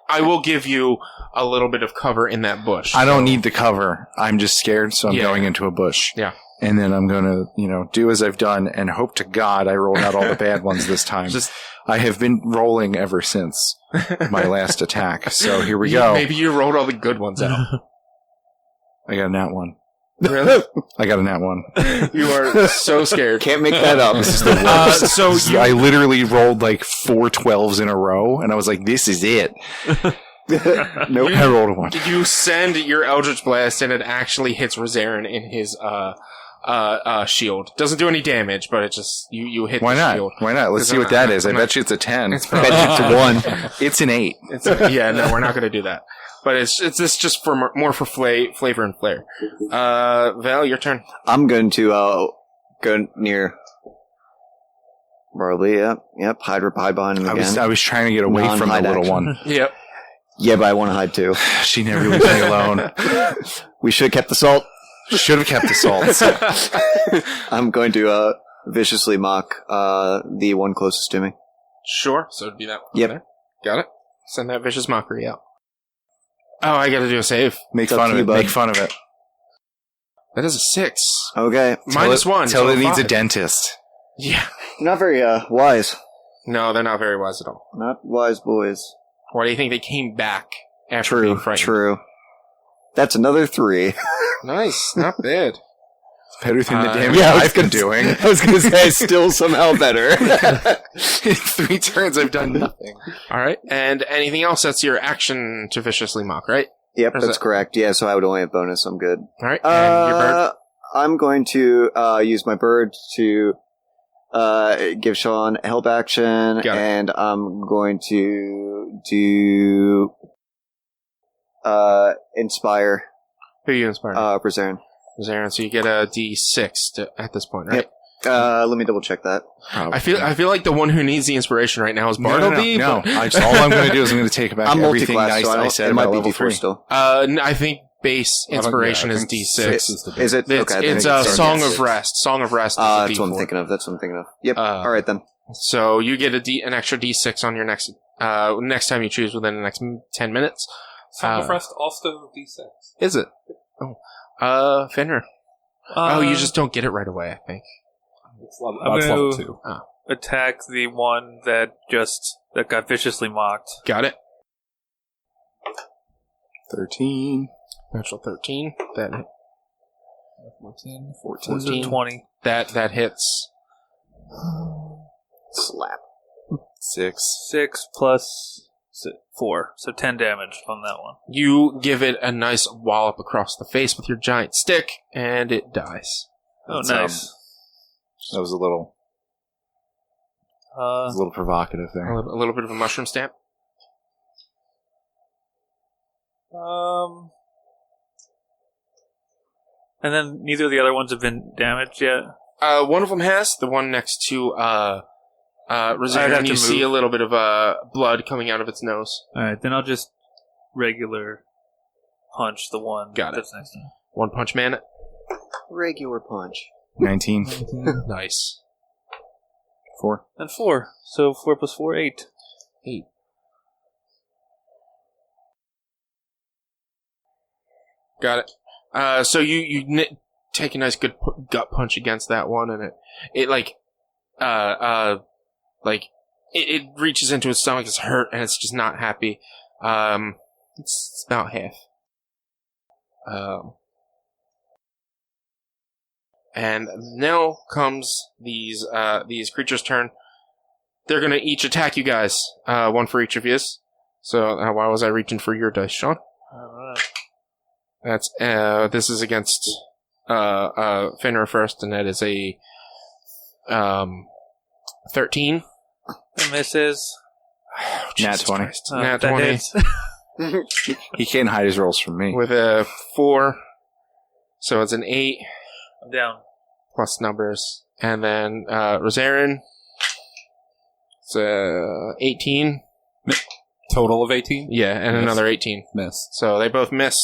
I will give you a little bit of cover in that bush. I don't need the cover. I'm just scared, so I'm going into a bush. Yeah. And then I'm going to, do as I've done and hope to God I rolled out all the bad ones this time. I have been rolling ever since my last attack. So here we go. Maybe you rolled all the good ones out. I got a nat 1. Really? I got a nat 1. You are so scared. Can't make that up. This is the worst. I literally rolled like 4 12s in a row, and I was like, this is it. Nope. I rolled a 1. You send your Eldritch Blast, and it actually hits Rosarin in his shield. Doesn't do any damage, but it just you hit Why the not? shield. Why not? Let's see what that is. I bet you it's a 10. It's probably it's a 1. It's an 8. No, we're not going to do that. But it's just for more for flavor and flair. Val, your turn. I'm going to go near Barley. Yep. Hide behind him again. I was trying to get away from the little one. Yep. Yeah, but I want to hide too. She never leaves me alone. We should have kept the salt. Should have kept the salt. I'm going to viciously mock the one closest to me. Sure. So it'd be that one. Yep. There. Got it. Send that vicious mockery out. Oh, I got to do a save. Make fun of it. Make fun of it. That is a 6. Okay. -1. Tell it needs a 5. dentist. Yeah. Not very wise. No, they're not very wise at all. Not wise boys. Why do you think they came back after being frightened? True. That's another 3. Nice. Not bad. Better than the damage yeah, I've been doing. I was going to say, still somehow better. In 3 turns, I've done nothing. All right. And anything else? That's your action to viciously mock, right? Yep, that's correct. Yeah, so I would only have bonus. I'm good. All right. And your bird? I'm going to use my bird to give Sean a help action, and I'm going to do inspire. Who are you inspiring? Brazarin. Brazarin. So you get a D6 at this point, right? Yep. Let me double check that. Probably. I feel like the one who needs the inspiration right now is Bartleby. No. All I'm going to do is I'm going to take back everything nice I said about level 3. Still. I think base inspiration is D6. Is it? It's a Song of Rest. Song of Rest is that's D4. what I'm thinking of. Yep. All right, then. So you get an extra D6 on your next time you choose within the next 10 minutes. Song of Rest also D6. Is it? Oh. Fenrir. You just don't get it right away, I think. I'm going to attack the one that got viciously mocked. Got it. 13. Natural 13. That hit. 14. 20. That hits. Slap. 6. 6 plus 4. So 10 damage on that one. You give it a nice wallop across the face with your giant stick, and it dies. Oh, nice. That was a little provocative there. A little bit of a mushroom stamp. And then neither of the other ones have been damaged yet? One of them has. The one next to Rosario, you see a little bit of blood coming out of its nose. Alright, then I'll just regular punch the one that's next to me. One punch man. Regular punch. 19. Nice. 4. And 4. So 4 plus 4, 8. 8. Got it. So you take a nice good gut punch against that one, and it reaches into its stomach. It's hurt, and it's just not happy. It's about half. And now comes these creatures' turn. They're gonna each attack you guys. One for each of you. So why was I reaching for your dice, Sean? I don't know. That's this is against Fenrir first, and that is a 13. It misses. Oh, Nat 20. Nat that 20 hits. He can't hide his rolls from me. with a 4. So it's an 8 I'm down. plus numbers, and then Rosarin. It's 18. Total of 18? Yeah, and Miss. another 18. Miss. So they both miss.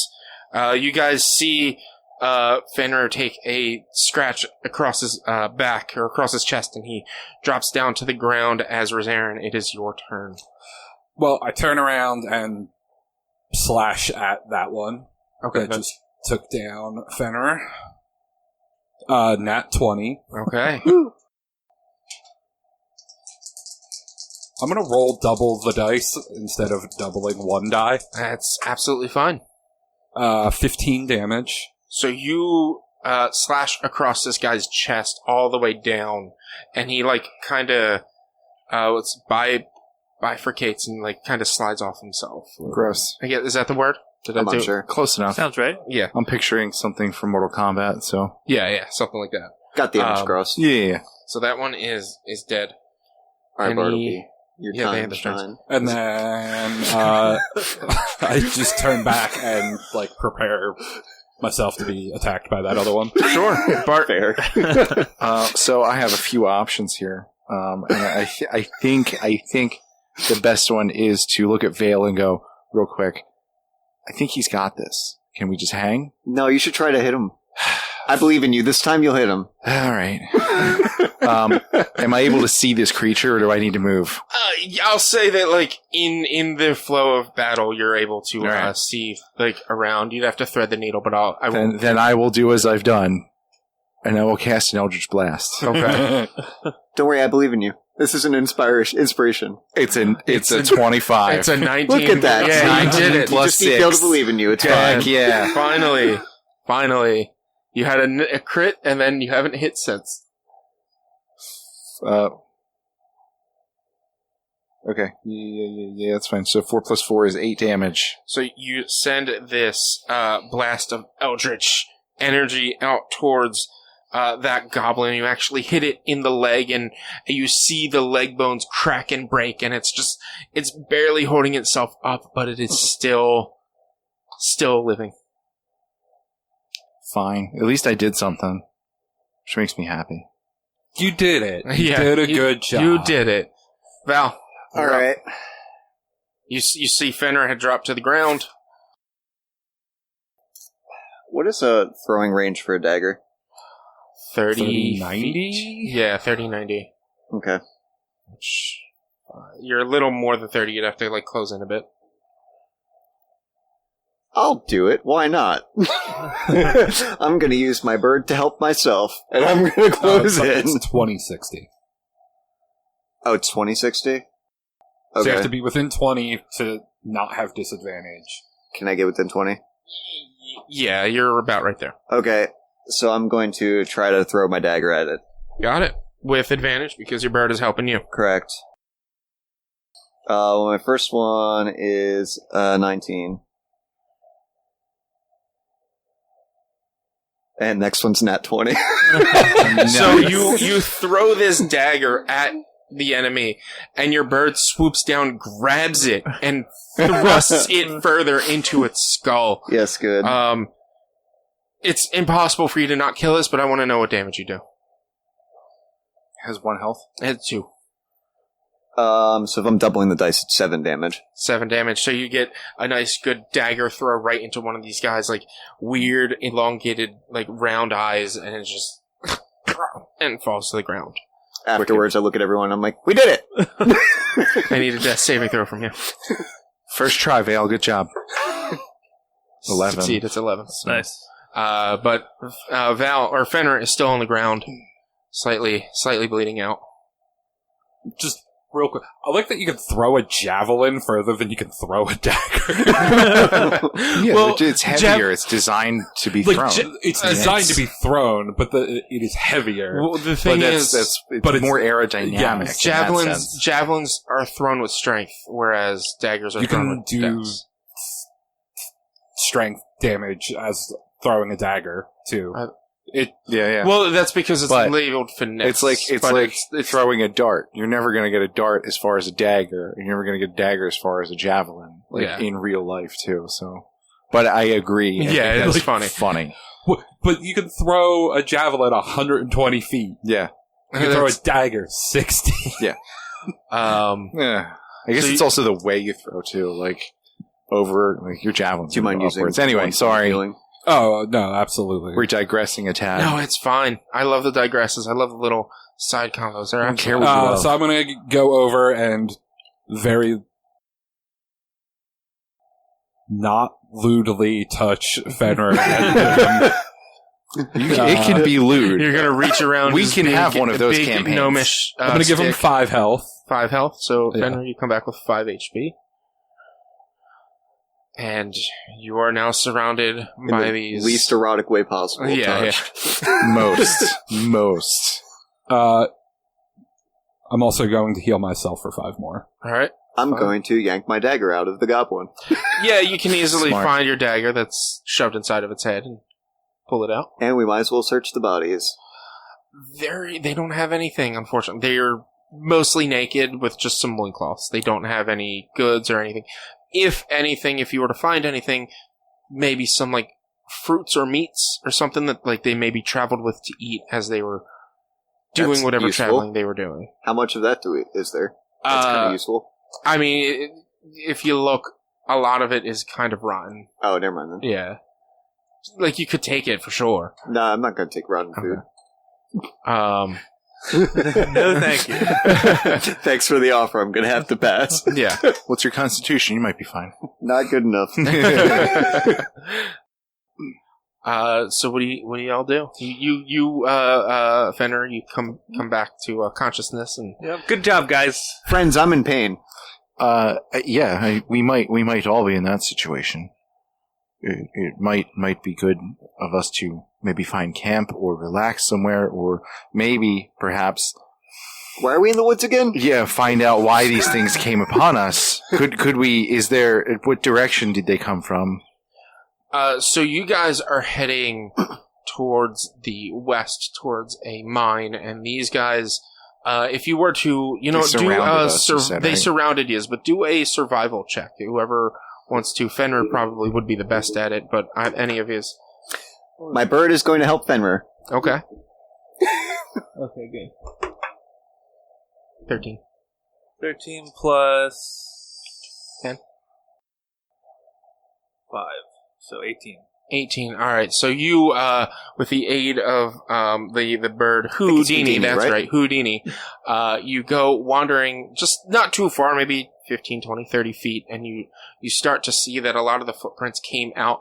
You guys see Fenrir take a scratch across his back, or across his chest, and he drops down to the ground as Rosarin. It is your turn. Well, I turn around and slash at that one. Okay. That just took down Fenrir. Nat 20. Okay. I'm going to roll double the dice instead of doubling one die. That's absolutely fine. 15 damage. So you slash across this guy's chest all the way down, and he kind of bifurcates and kind of slides off himself. Gross. I guess, is that the word? Did I'm I do not sure. Close enough. Sounds right. Yeah. I'm picturing something from Mortal Kombat, so... Yeah, something like that. Got the image cross. Yeah. So that one is dead. All right, Any Bartleby. Your Yeah, they time to understand. shine. And then I just turn back and like prepare myself to be attacked by that other one. Sure, Bart. Fair. So I have a few options here, and I think the best one is to look at Vale and go real quick. I think he's got this. Can we just hang? No, you should try to hit him. I believe in you. This time you'll hit him. All right. Am I able to see this creature, or do I need to move? I'll say that, like, in the flow of battle, you're able to Right. see, like, around. You'd have to thread the needle, but I will. Then I will do as I've done, and I will cast an Eldritch Blast. Okay. Don't worry, I believe in you. This is an inspiration. It's a 25. It's a 19. Look at that. Yeah, you did it. You just need Phil to believe in you. It's fine. Heck yeah. Finally. You had a crit, and then you haven't hit since. Okay. Yeah, that's fine. So 4 + 4 is 8 damage. So you send this blast of eldritch energy out towards that goblin. You actually hit it in the leg, and you see the leg bones crack and break, and it's barely holding itself up, but it is still living. Fine. At least I did something, which makes me happy. You did it. You Yeah, did a good job. You did it. Val. All right. You see Fenrir had dropped to the ground. What is a throwing range for a dagger? 30 90? feet? Yeah, 30, 90. Okay. Which, you're a little more than 30. You'd have to, like, close in a bit. I'll do it. Why not? I'm going to use my bird to help myself, and I'm going to close in. It's 2060. Oh, it's 2060? Okay. So you have to be within 20 to not have disadvantage. Can I get within 20? Yeah, you're about right there. Okay, so I'm going to try to throw my dagger at it. Got it. With advantage, because your bird is helping you. Correct. Well, my first one is 19. And next one's nat 20. So you throw this dagger at the enemy, and your bird swoops down, grabs it, and thrusts it further into its skull. Yes, good. It's impossible for you to not kill this, but I want to know what damage you do. Has 1 health. It's 2. So if I'm doubling the dice, it's 7 damage. 7 damage. So you get a nice, good dagger throw right into one of these guys, like weird, elongated, like round eyes, and it just and falls to the ground. Afterwards, I look at everyone. I'm like, "We did it!" I need a death saving throw from you. First try, Vale. Good job. 11. Succeed. It's 11. Nice. But Val or Fenrir is still on the ground, slightly bleeding out. Just real quick, I like that you can throw a javelin further than you can throw a dagger. Yeah, Well, it's heavier. It's designed to be thrown. It's designed to be thrown, but it is heavier. Well, the thing But is, it's but it's more aerodynamic. yeah, in that sense. javelins are thrown with strength, whereas daggers are You thrown can with do dex. strength damage as throwing a dagger too. Yeah. Well, that's because it's But labeled finesse. It's but like it's throwing a dart. You're never going to get a dart as far as a dagger. You're never going to get a dagger as far as a javelin, in real life too. So, but I agree. I Yeah, think it's that's funny. But you can throw a javelin 120 feet. Yeah. You can throw a dagger 60. Yeah. I guess So it's also the way you throw too. Like over, like your javelins. Do you mind using upwards. Anyway, one sorry. healing? Oh, no, absolutely. We're digressing a tad. No, it's fine. I love the digresses. I love the little side combos. They're I don't absolutely- care what you love. So I'm going to go over and very not lewdly touch Fenrir. And it can be lewd. You're gonna reach around. We his can big- have one of those big campaigns. Gnomish, I'm going to give him stick. 5 health. 5 health. So Yeah. Fenrir, you come back with 5 HP. And you are now surrounded In by the these least erotic way possible. Yeah, Touch. Most. I'm also going to heal myself for 5 more. All right. I'm Fine. going to yank my dagger out of the goblin. Yeah, you can easily Smart. find your dagger that's shoved inside of its head and pull it out. And we might as well search the bodies. They don't have anything, unfortunately. They're mostly naked with just some loincloths. They don't have any goods or anything. If anything, if you were to find anything, maybe some like fruits or meats or something that like they maybe traveled with to eat as they were doing That's whatever useful. traveling they were doing. How much of that is there? That's kind of useful. I mean, if you look, a lot of it is kind of rotten. Oh, never mind then. Yeah. Like, you could take it for sure. No, I'm not going to take rotten food. No, thank you. Thanks for the offer. I'm going to have to pass. Yeah. What's your constitution? You might be fine. Not good enough. So what do y'all do? You Fenrir, you come back to consciousness and Yep. Good job, guys. Friends, I'm in pain. We might all be in that situation. It might be good of us to maybe find camp or relax somewhere, or maybe perhaps Why are we in the woods again? find out why these things came upon us. Could we? What direction did they come from? so you guys are heading towards the west, towards a mine, and these guys, if you were to, They surrounded us, you said, they right? surrounded you, but do a survival check. Whoever wants to, Fenrir probably would be the best at it, but any of his. My bird is going to help Fenrir. Okay. Okay, good. 13. 13 plus 10. 5. So 18. 18. All right. So you, with the aid of the bird Houdini, that's right, Houdini, you go wandering just not too far, maybe 15, 20, 30 feet, and you start to see that a lot of the footprints came out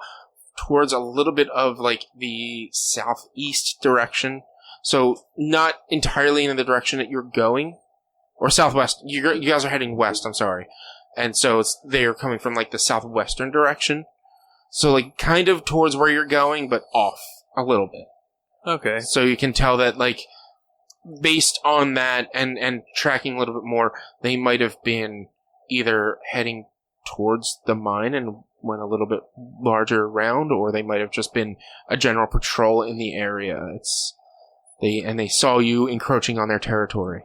towards a little bit of like the southeast direction. So not entirely in the direction that you're going, or southwest. You guys are heading west. I'm sorry, and so they are coming from like the southwestern direction. So, like, kind of towards where you're going, but off a little bit. Okay. So you can tell that, like, based on that and tracking a little bit more, they might have been either heading towards the mine and went a little bit larger around, or they might have just been a general patrol in the area. They saw you encroaching on their territory.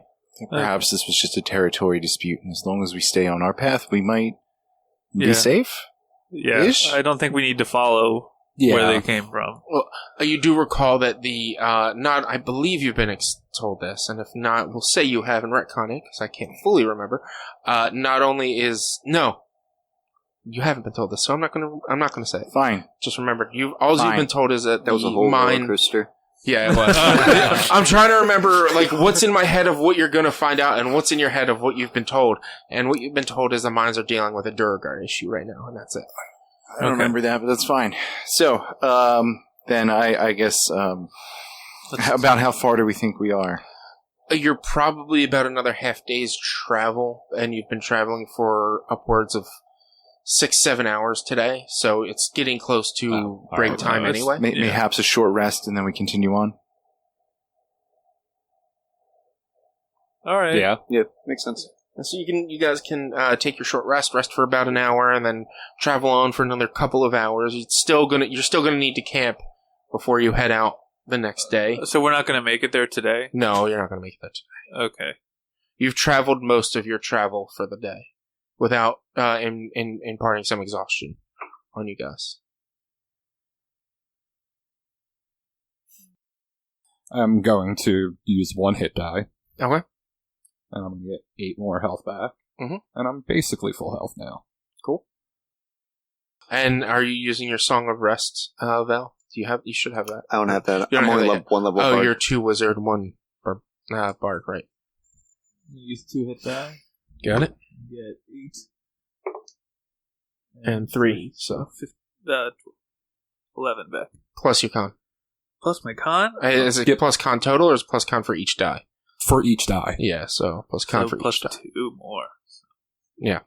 Perhaps this was just a territory dispute, and as long as we stay on our path, we might be Yeah. safe. Yeah. Ish? I don't think we need to follow where they came from. Well, you do recall that the I believe you've been told this, and if not, we'll say you have and retcon it because I can't fully remember. Not only is you haven't been told this, so I'm not gonna say it. Fine. Just remember, you've been told is that That was the a whole roller mine. coaster. Yeah, it was. I'm trying to remember like what's in my head of what you're gonna find out, and what's in your head of what you've been told. And what you've been told is the mines are dealing with a Durgar issue right now, and that's it. I don't remember that, but that's fine. So, then I guess, about how far do we think we are? You're probably about another half day's travel, and you've been traveling for upwards of 6-7 hours today, so it's getting close to break time anyway. Mayhaps a short rest, and then we continue on. All right. Yeah. Yeah, makes sense. And so you guys can take your short rest for about an hour, and then travel on for another couple of hours. You're still gonna need to camp before you head out the next day. So we're not going to make it there today? No, you're not gonna make that today. Okay. You've traveled most of your travel for the day without imparting some exhaustion on you guys. I'm going to use 1 hit die, Okay. and I'm going to get 8 more health back, Mhm. and I'm basically full health now. Cool. And are you using your Song of Rest, Val? You should have that. I don't have that. You don't I'm have only that yet. one level Oh, bard. you're 2 wizard, 1 bard, right? Use 2 hit die. Got it. Get 8. And 3, so 11 back. plus your con. Plus my con? Is it plus con total, or is it plus con for each die? For each die. Yeah, so plus con So for plus each die. 2 more. Yeah.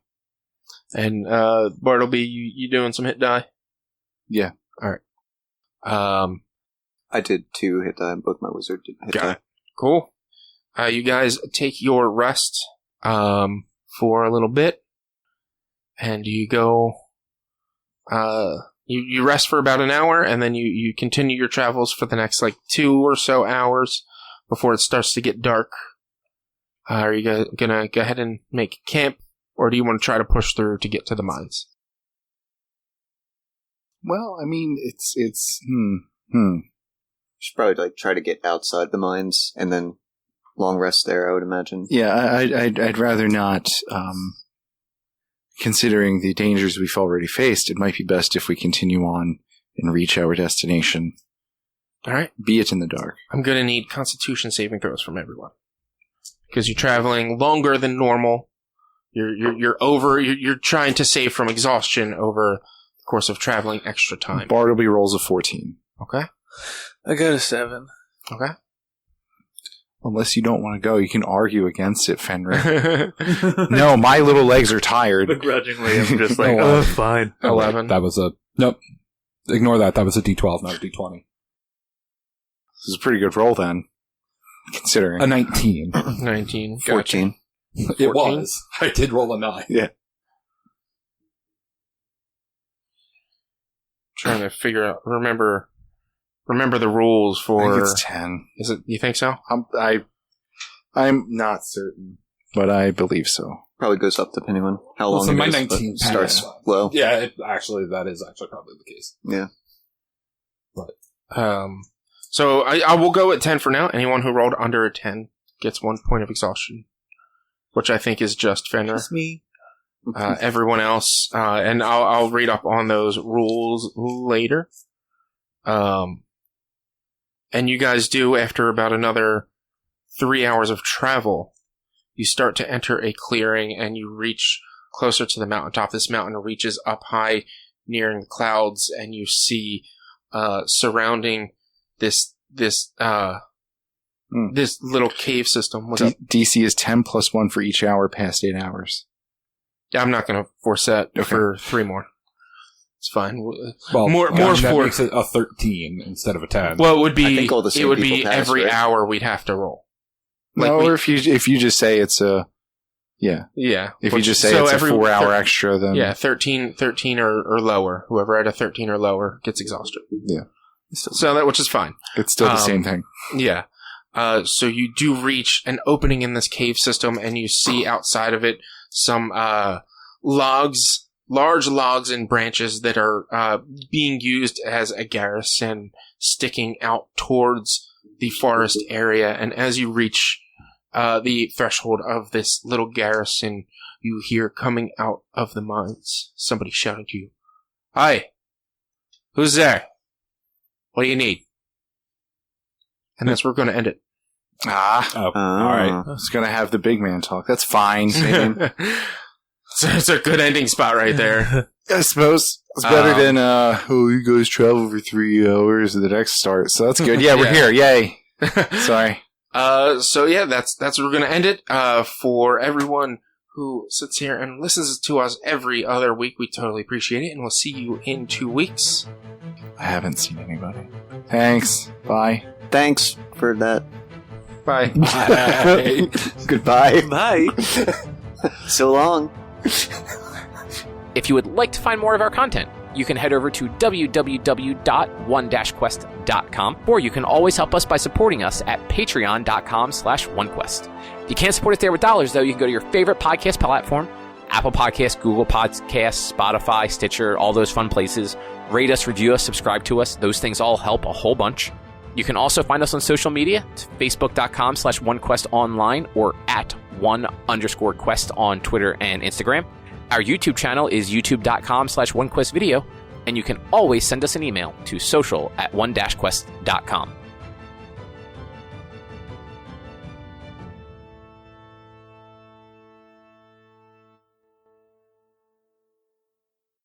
And Bartleby, you doing some hit die? Yeah. All right. I did 2 hit die, and both my wizard did hit Got die. it. Cool. You guys take your rest for a little bit, and you go. You rest for about an hour, and then you continue your travels for the next 2 or so hours before it starts to get dark. Are you gonna go ahead and make camp, or do you want to try to push through to get to the mines? Well, I mean, it's Should probably try to get outside the mines and then long rest there, I would imagine. Yeah, I'd rather not. Considering the dangers we've already faced, it might be best if we continue on and reach our destination. All right. Be it in the dark. I'm going to need Constitution saving throws from everyone because you're traveling longer than normal. You're trying to save from exhaustion over the course of traveling extra time. Bartleby rolls a 14. Okay. I got a 7. Okay. Unless you don't want to go, you can argue against it, Fenrir. No, my little legs are tired. Begrudgingly, I'm just like, oh, fine. 11. That was a... Nope. Ignore that. That was a D12, not a D20. This is a pretty good roll, then. Considering. A 19. 19. 14. It was. I did roll a 9. Yeah. Trying to figure out... Remember the rules for... I think it's 10. Is it? You think so? I'm not certain, but I believe so. Probably goes up depending on how long So it my is, 19 but starts low. Yeah, that is actually probably the case. Yeah. So I will go at 10 for now. Anyone who rolled under a 10 gets 1 point of exhaustion, which I think is just Fenrir. That's me. Everyone else, and I'll read up on those rules later. And you guys do, after about another 3 hours of travel, you start to enter a clearing and you reach closer to the mountaintop. This mountain reaches up high, nearing the clouds, and you see surrounding this little cave system. DC is 10 plus 1 for each hour past 8 hours. Yeah, I'm not going to force that for 3 more. It's fine. Well, more that for makes it a 13 instead of a 10. Well, it would be. I think all the same it would people be pass, every right? hour we'd have to roll. Or if you just say it's a yeah. If you just say it's a 4 hour extra, then 13 or lower. Whoever had a 13 or lower gets exhausted. Yeah. So that, which is fine. It's still the same thing. Yeah. So you do reach an opening in this cave system, and you see outside of it some logs, large logs and branches that are being used as a garrison, sticking out towards the forest area. And as you reach the threshold of this little garrison, you hear coming out of the mines somebody shouting to you, "Hi, who's there? What do you need?" And that's where we're going to end it. All right. I was going to have the big man talk. That's fine. It's a good ending spot right there. I suppose it's better than you guys travel for 3 hours and the next start. So that's good. Yeah, we're here. Yay. Sorry. So yeah, that's where we're gonna end it. For everyone who sits here and listens to us every other week, we totally appreciate it, and we'll see you in 2 weeks. I haven't seen anybody. Thanks. Bye. Thanks for that. Bye. Goodbye. Bye. So long. If you would like to find more of our content, you can head over to www.one-quest.com, or you can always help us by supporting us at patreon.com/onequest. If you can't support us there with dollars, though, you can go to your favorite podcast platform, Apple Podcasts, Google Podcasts, Spotify, Stitcher, all those fun places. Rate us, review us, subscribe to us. Those things all help a whole bunch. You can also find us on social media. It's facebook.com/onequestonline or at @one_quest on Twitter and Instagram. Our YouTube channel is youtube.com/onequestvideo, and you can always send us an email to social@one-quest.com.